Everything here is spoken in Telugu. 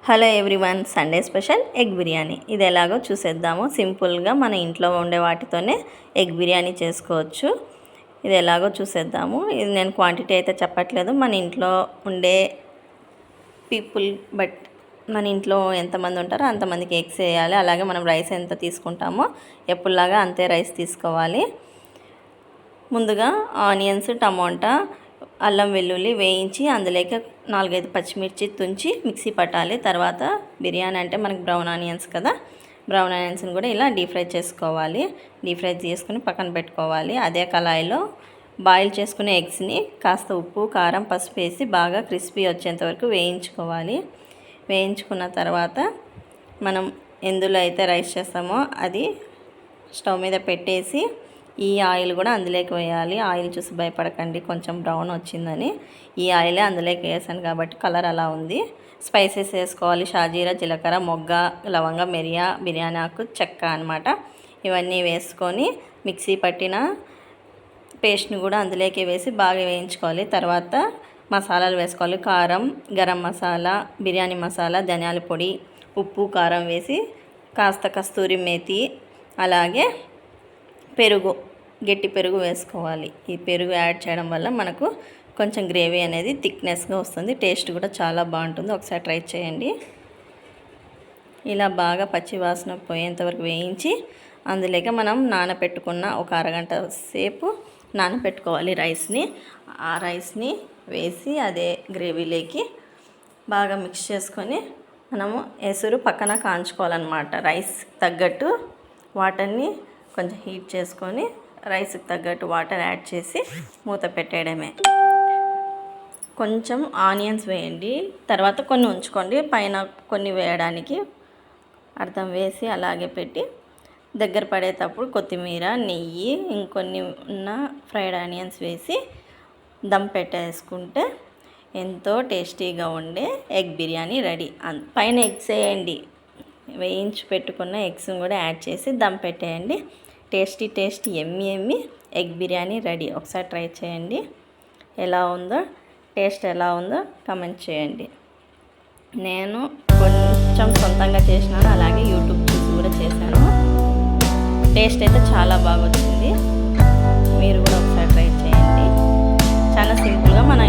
Hello everyone, Sunday special egg biryani. ఇది ఎలాగో చూసేద్దాము. సింపుల్గా మన ఇంట్లో ఉండే వాటితోనే ఎగ్ బిర్యానీ చేసుకోవచ్చు. ఇది ఎలాగో చూసేద్దాము. ఇది నేను క్వాంటిటీ అయితే చెప్పట్లేదు, మన ఇంట్లో ఉండే పీపుల్ బట్ మన ఇంట్లో ఎంతమంది ఉంటారో అంతమందికి ఎగ్స్ వేయాలి. అలాగే మనం రైస్ ఎంత తీసుకుంటామో ఎప్పుడులాగా అంతే రైస్ తీసుకోవాలి. ముందుగా ఆనియన్స్, టమోటా, అల్లం వెల్లుల్లి వేయించి అందులోకి 4-5 పచ్చిమిర్చి తుంచి మిక్సీ పట్టాలి. తర్వాత బిర్యానీ అంటే మనకి బ్రౌన్ ఆనియన్స్ కదా, బ్రౌన్ ఆనియన్స్ని కూడా ఇలా డీప్ ఫ్రై చేసుకోవాలి. డీప్ ఫ్రై చేసుకుని పక్కన పెట్టుకోవాలి. అదే కళాయిలో బాయిల్ చేసుకునే ఎగ్స్ని కాస్త ఉప్పు, కారం, పసుపు వేసి బాగా క్రిస్పీ వచ్చేంత వరకు వేయించుకోవాలి. వేయించుకున్న తర్వాత మనం ఎందులో అయితే రైస్ చేస్తామో అది స్టవ్ మీద పెట్టేసి ఈ ఆయిల్ కూడా అందులోకి వేయాలి. ఆయిల్ చూసి భయపడకండి, కొంచెం బ్రౌన్ వచ్చిందని. ఈ ఆయిలే అందులోకి వేసాను కాబట్టి కలర్ అలా ఉంది. స్పైసెస్ వేసుకోవాలి. షాజీరా, జీలకర్ర, మొగ్గ, లవంగ, మిరియా, బిర్యానీ ఆకు, చెక్క అనమాట. ఇవన్నీ వేసుకొని మిక్సీ పట్టిన పేస్ట్ని కూడా అందులోకి వేసి బాగా వేయించుకోవాలి. తర్వాత మసాలాలు వేసుకోవాలి. కారం, గరం మసాలా, బిర్యానీ మసాలా, ధనియాల పొడి, ఉప్పు, కారం వేసి కాస్త కస్తూరి మేతి, అలాగే పెరుగు, గట్టి పెరుగు వేసుకోవాలి. ఈ పెరుగు యాడ్ చేయడం వల్ల మనకు కొంచెం గ్రేవీ అనేది థిక్నెస్గా వస్తుంది. టేస్ట్ కూడా చాలా బాగుంటుంది. ఒకసారి ట్రై చేయండి. ఇలా బాగా పచ్చి వాసన పోయేంతవరకు వేయించి అందులోకి మనం నానబెట్టుకున్న ఒక అరగంట సేపు నానబెట్టుకోవాలి రైస్ని. ఆ రైస్ని వేసి అదే గ్రేవీలోకి బాగా మిక్స్ చేసుకొని మనము ఎసురు పక్కన కాంచుకోవాలన్నమాట. రైస్ తగ్గట్టు వాటర్ని కొంచెం హీట్ చేసుకొని రైస్కి తగ్గట్టు వాటర్ యాడ్ చేసి మూత పెట్టేయడమే. కొంచెం ఆనియన్స్ వేయండి, తర్వాత కొన్ని ఉంచుకోండి, పైన కొన్ని వేయడానికి అర్థం వేసి అలాగే పెట్టి దగ్గర పడేటప్పుడు కొత్తిమీర, నెయ్యి, ఇంకొన్ని ఉన్న ఫ్రైడ్ ఆనియన్స్ వేసి దమ్ పెట్టేసుకుంటే ఎంతో టేస్టీగా ఉండే ఎగ్ బిర్యానీ రెడీ. పైన ఎగ్స్ వేయండి, వేయించి పెట్టుకున్న ఎగ్స్ని కూడా యాడ్ చేసి దమ్ పెట్టేయండి. టేస్టీ ఎమ్మి ఎగ్ బిర్యానీ రెడీ. ఒకసారి ట్రై చేయండి. టేస్ట్ ఎలా ఉందో కామెంట్ చేయండి. నేను కొంచెం సొంతంగా చేసినాను, అలాగే యూట్యూబ్ చూసి కూడా చేశాను. టేస్ట్ అయితే చాలా బాగా వచ్చింది. మీరు కూడా ఒకసారి ట్రై చేయండి. చాలా సింపుల్గా మన